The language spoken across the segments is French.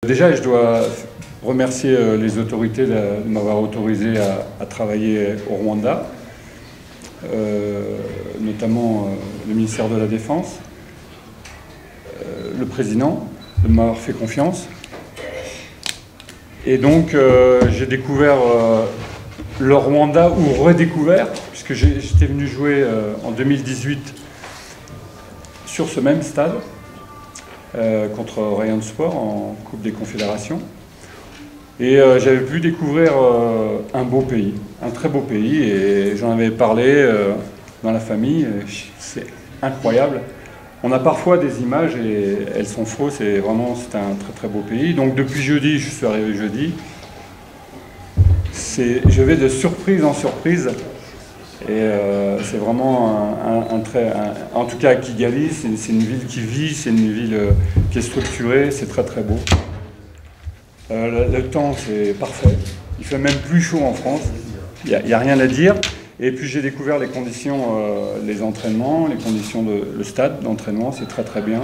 Déjà, je dois remercier les autorités de m'avoir autorisé à travailler au Rwanda, notamment le ministère de la Défense, le président, de m'avoir fait confiance. Et donc, j'ai découvert le Rwanda, ou redécouvert, puisque j'étais venu jouer en 2018 sur ce même stade, contre Rayon Sport en Coupe des Confédérations. Et j'avais pu découvrir un beau pays, un très beau pays, et j'en avais parlé dans la famille. C'est incroyable. On a parfois des images et elles sont fausses, et vraiment c'est un très très beau pays. Donc depuis jeudi, je suis arrivé jeudi. Je vais de surprise en surprise. Et c'est vraiment en tout cas à Kigali, c'est une ville qui vit, c'est une ville qui est structurée, c'est très très beau. Le temps c'est parfait, il fait même plus chaud en France, il n'y a rien à dire. Et puis j'ai découvert les conditions, les entraînements, les conditions le stade d'entraînement, c'est très très bien.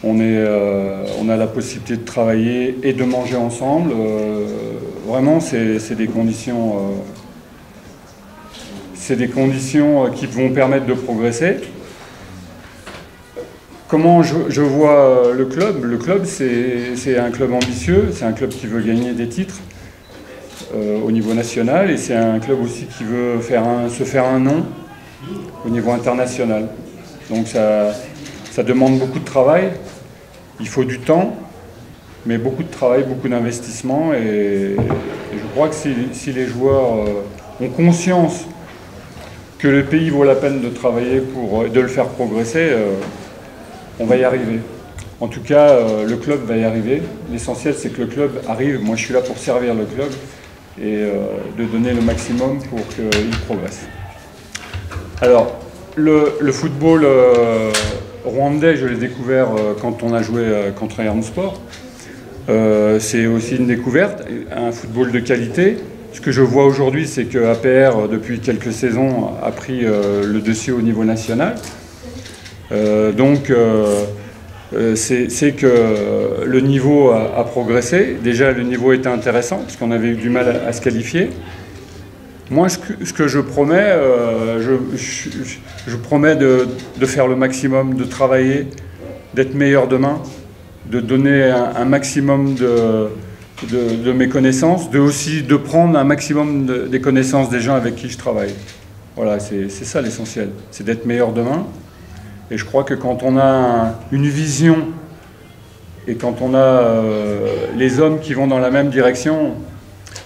On a la possibilité de travailler et de manger ensemble, vraiment c'est des conditions... C'est des conditions qui vont permettre de progresser. Comment je vois le club? Le club, c'est un club ambitieux, c'est un club qui veut gagner des titres au niveau national, et c'est un club aussi qui veut se faire un nom au niveau international. Donc ça demande beaucoup de travail, il faut du temps, mais beaucoup de travail, beaucoup d'investissement, et je crois que si les joueurs ont conscience que le pays vaut la peine de travailler de le faire progresser, on va y arriver. En tout cas, le club va y arriver. L'essentiel, c'est que le club arrive. Moi, je suis là pour servir le club et de donner le maximum pour qu'il progresse. Alors, le football rwandais, je l'ai découvert quand on a joué contre Rayon Sport. C'est aussi une découverte, un football de qualité. Ce que je vois aujourd'hui, c'est que APR, depuis quelques saisons, a pris le dossier au niveau national. C'est que le niveau a progressé. Déjà, le niveau était intéressant, parce qu'on avait eu du mal à se qualifier. Moi, ce que je promets, je promets de faire le maximum, de travailler, d'être meilleur demain, de donner un maximum de mes connaissances, de prendre un maximum des connaissances des gens avec qui je travaille. Voilà, c'est ça l'essentiel, c'est d'être meilleur demain. Et je crois que quand on a une vision et quand on a les hommes qui vont dans la même direction,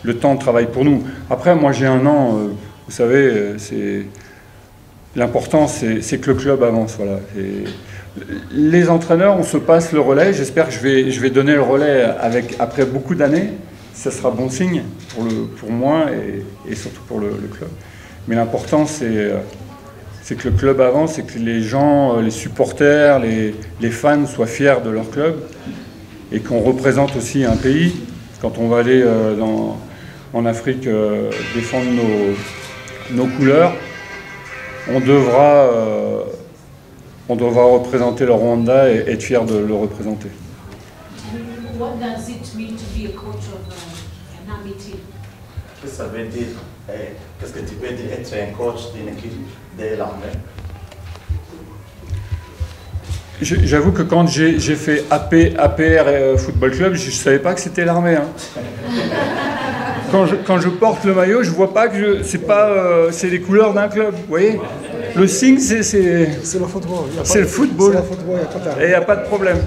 le temps travaille pour nous. Après, moi j'ai un an, vous savez, l'important c'est que le club avance. Voilà. Les entraîneurs, on se passe le relais. J'espère que je vais donner le relais après beaucoup d'années. Ça sera bon signe pour moi et surtout pour le club. Mais l'important, c'est que le club avance et que les gens, les supporters, les fans soient fiers de leur club et qu'on représente aussi un pays. Quand on va aller en Afrique défendre nos couleurs, on devra représenter le Rwanda et être fier de le représenter. What does it mean to be a coach of an army team? Qu'est-ce que ça veut dire? Qu'est-ce que tu peux dire être un coach d'une équipe de l'armée? J'avoue que quand j'ai fait APR Football Club, je ne savais pas que c'était l'armée. Hein. Quand je porte le maillot, je ne vois pas que c'est les couleurs d'un club. Vous voyez? Le signe, c'est le football. C'est le football. Et il n'y a pas de problème.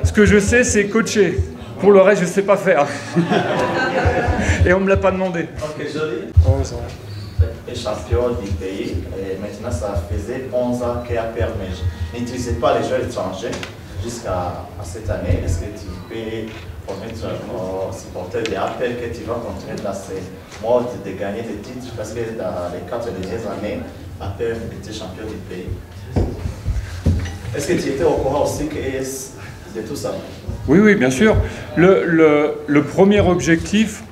Ce que je sais, c'est coacher. Pour le reste, je ne sais pas faire. Et on ne me l'a pas demandé. Ok, joli. Et champion du pays. Et maintenant, ça faisait 11 ans qu'APR n'utilisait pas les joueurs étrangers jusqu'à cette année. Est-ce que tu peux promettre aux supporters de APR que tu vas continuer dans ces modes de gagner des titres? Parce que dans les 4 dernières années, APR était champion du pays. Est-ce que tu étais au courant aussi de tout ça? Oui, oui, bien sûr. Le premier objectif,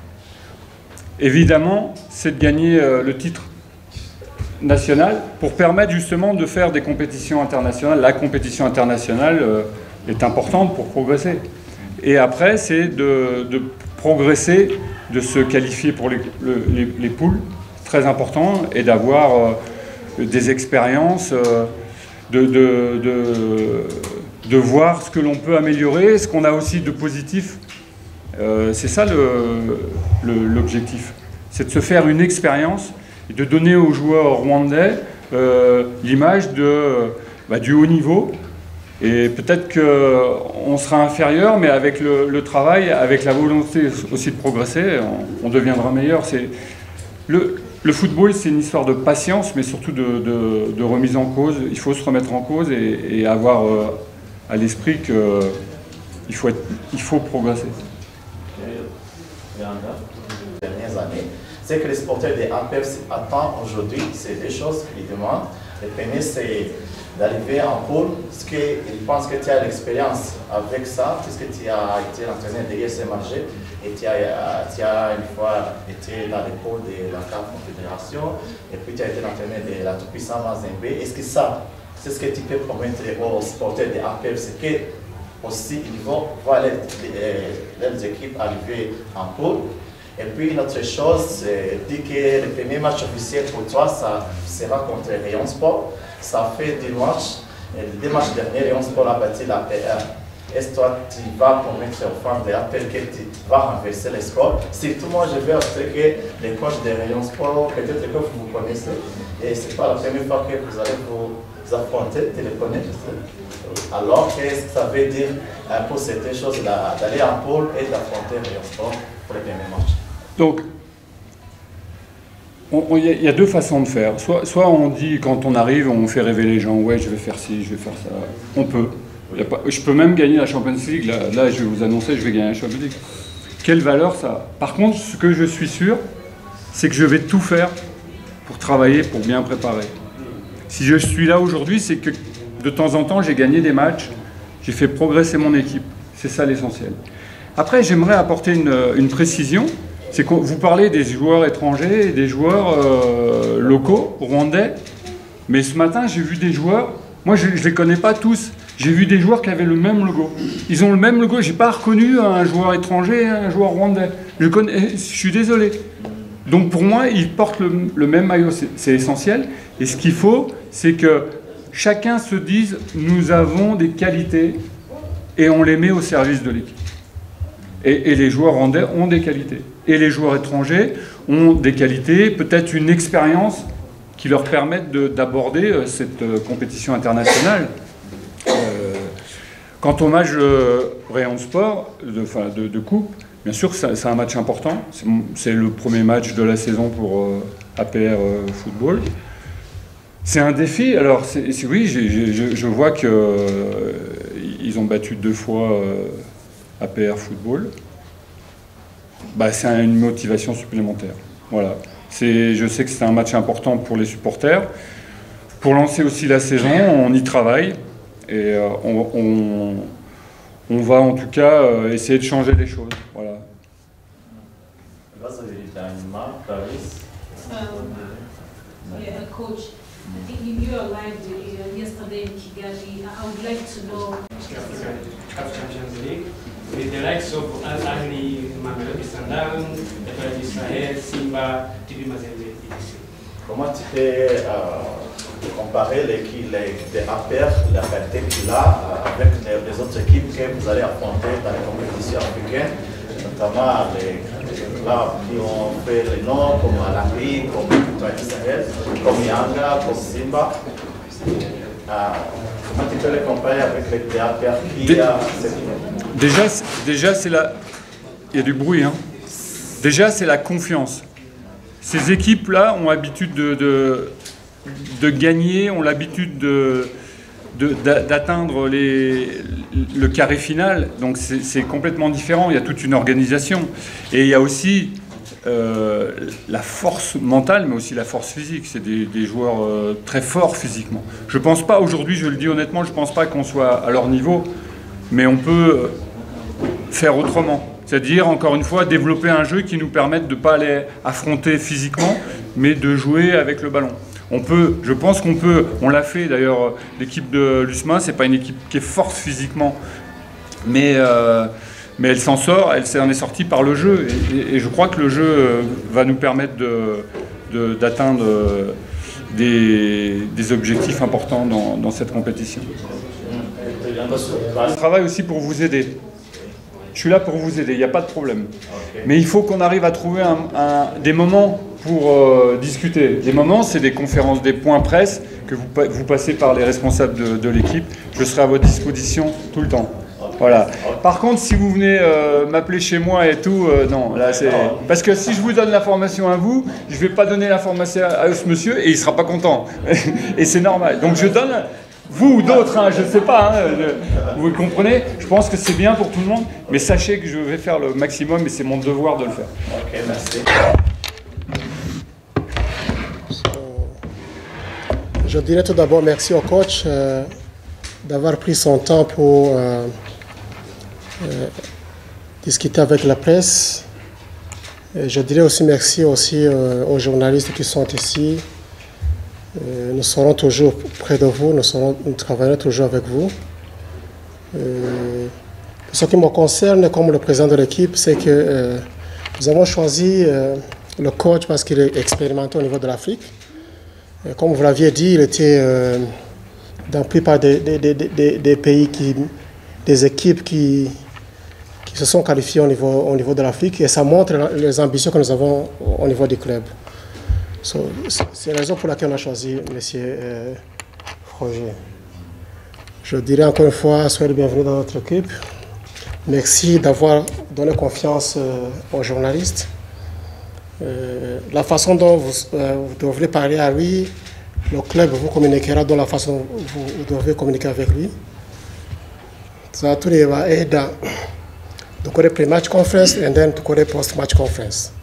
évidemment, c'est de gagner le titre national pour permettre justement de faire des compétitions internationales. La compétition internationale est importante pour progresser. Et après, c'est de progresser, de se qualifier pour les poules, très important, et d'avoir des expériences, de voir ce que l'on peut améliorer, ce qu'on a aussi de positif. C'est ça l'objectif. C'est de se faire une expérience et de donner aux joueurs rwandais l'image du haut niveau. Et peut-être qu'on sera inférieur, mais avec le travail, avec la volonté aussi de progresser, on deviendra meilleur. Le football, c'est une histoire de patience, mais surtout de remise en cause. Il faut se remettre en cause et avoir à l'esprit qu'il faut progresser. Les dernières années, c'est que les sportifs des APEF attendent aujourd'hui, c'est deux choses qu'ils demandent. Le premier, c'est d'arriver en pôle, parce qu'ils pensent que tu as l'expérience avec ça, puisque tu as été entraîné derrière ces marchés, et tu as une fois été dans les pôles de la CAF Confédération, et puis tu as été entraîné de la tout-puissante Mazembe. Est-ce que ça, c'est ce que tu peux promettre aux sportifs des APEF, c'est que aussi ils vont voir leurs équipes arriver en pôle. Et puis une autre chose, dit que le premier match officiel pour toi, ça sera contre Rayon Sport. Ça fait 2 matchs. Et les 2 matchs derniers, Rayon Sport a battu la PR. Est-ce que toi, tu vas promettre aux fans de l'APR que tu vas renverser les scores? Surtout moi, je vais observer que les coachs de Rayon Sport, peut-être que vous connaissez, et ce n'est pas la première fois que vous allez vous affronter, tu les connais. Alors, qu'est-ce que ça veut dire pour cette chose d'aller en pôle et d'affronter Rayon Sport pour les premiers matchs? Donc, il y a 2 façons de faire. Soit on dit, quand on arrive, on fait rêver les gens, ouais, je vais faire ci, je vais faire ça. On peut. Je peux même gagner la Champions League. Là, je vais vous annoncer, je vais gagner la Champions League. Quelle valeur ça a? Par contre, ce que je suis sûr, c'est que je vais tout faire pour travailler, pour bien préparer. Si je suis là aujourd'hui, c'est que de temps en temps, j'ai gagné des matchs, j'ai fait progresser mon équipe. C'est ça l'essentiel. Après, j'aimerais apporter une précision. C'est que vous parlez des joueurs étrangers et des joueurs locaux, rwandais. Mais ce matin, j'ai vu des joueurs, moi je ne les connais pas tous, j'ai vu des joueurs qui avaient le même logo. Ils ont le même logo, je n'ai pas reconnu un joueur étranger et un joueur rwandais. Je suis désolé. Donc pour moi, ils portent le même maillot, c'est essentiel. Et ce qu'il faut, c'est que chacun se dise, nous avons des qualités et on les met au service de l'équipe. Et les joueurs rwandais ont des qualités. Et les joueurs étrangers ont des qualités, peut-être une expérience qui leur permettent d'aborder cette compétition internationale. Quant au match Rayon Sport, de coupe, bien sûr c'est un match important. C'est le premier match de la saison pour APR Football. C'est un défi. Alors oui, je vois qu'ils ont battu 2 fois APR Football. Bah, c'est une motivation supplémentaire. Voilà. Je sais que c'est un match important pour les supporters. Pour lancer aussi la saison, on y travaille. Et on va en tout cas essayer de changer les choses. Voilà. Coach, you arrived yesterday in Kigali. I would like to know. Champions League with the likes of Al Ahly, Mamelodi Sundowns, Etoile du Sahel, Simba, TP Mazembe, etc. Comment tu peux comparer l'équipe de APR, la qualité qu'il a, avec les autres équipes que vous allez affronter dans les compétitions africaines, notamment les clubs qui ont fait le nom, comme Al Ahly, comme Etoile du Sahel, comme Yanga, comme Simba? Comment tu peux les comparer avec les APR qui a cette niveau? Déjà c'est il y a du bruit, hein. Déjà c'est la confiance. Ces équipes-là ont l'habitude de gagner, ont l'habitude d'atteindre le carré final. Donc c'est complètement différent, il y a toute une organisation. Et il y a aussi la force mentale, mais aussi la force physique. C'est des joueurs très forts physiquement. Je ne pense pas, aujourd'hui, je le dis honnêtement, je ne pense pas qu'on soit à leur niveau, mais on peut faire autrement. C'est-à-dire, encore une fois, développer un jeu qui nous permette de ne pas aller affronter physiquement, mais de jouer avec le ballon. Je pense qu'on peut, on l'a fait d'ailleurs, l'équipe de l'USMA, c'est pas une équipe qui est forte physiquement, mais Mais elle s'en sort, elle s'en est sortie par le jeu. Et je crois que le jeu va nous permettre d'atteindre des objectifs importants dans cette compétition. Je travaille aussi pour vous aider. Je suis là pour vous aider, il n'y a pas de problème. Mais il faut qu'on arrive à trouver des moments pour discuter. Des moments, c'est des conférences, des points presse que vous passez par les responsables de l'équipe. Je serai à votre disposition tout le temps. Voilà. Par contre, si vous venez m'appeler chez moi et tout, non, là c'est... Parce que si je vous donne l'information à vous, je ne vais pas donner l'information à ce monsieur et il ne sera pas content. Et c'est normal. Donc je donne... Vous ou d'autres, hein, je ne sais pas, vous comprenez? Je pense que c'est bien pour tout le monde, mais sachez que je vais faire le maximum et c'est mon devoir de le faire. Ok, merci. Je dirais tout d'abord merci au coach d'avoir pris son temps pour discuter avec la presse. Et je dirais aussi merci aux journalistes qui sont ici. Nous serons toujours près de vous, nous travaillerons toujours avec vous. Pour ce qui me concerne, comme le président de l'équipe, c'est que nous avons choisi le coach parce qu'il est expérimenté au niveau de l'Afrique. Comme vous l'aviez dit, il était dans la plupart des pays, des équipes qui se sont qualifiées au niveau de l'Afrique et ça montre les ambitions que nous avons au niveau du club. C'est la raison pour laquelle on a choisi M. Roger. Je dirais encore une fois, soyez le bienvenu dans notre équipe. Merci d'avoir donné confiance aux journalistes. La façon dont vous devrez parler à lui, le club vous communiquera de la façon dont vous devez communiquer avec lui. Ça tout va aider to go to pre-match conference and then to go to post-match conference.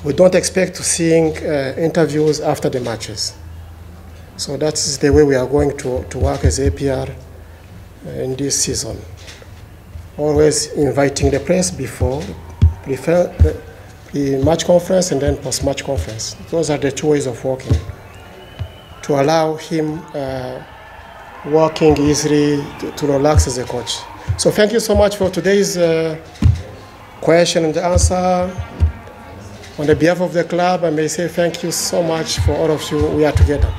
We don't expect to seeing interviews after the matches. So that's the way we are going to work as APR in this season. Always inviting the press before, the match conference and then post-match conference. Those are the two ways of working to allow him working easily to relax as a coach. So thank you so much for today's question and answer. On behalf of the club, I may say thank you so much for all of you. We are together.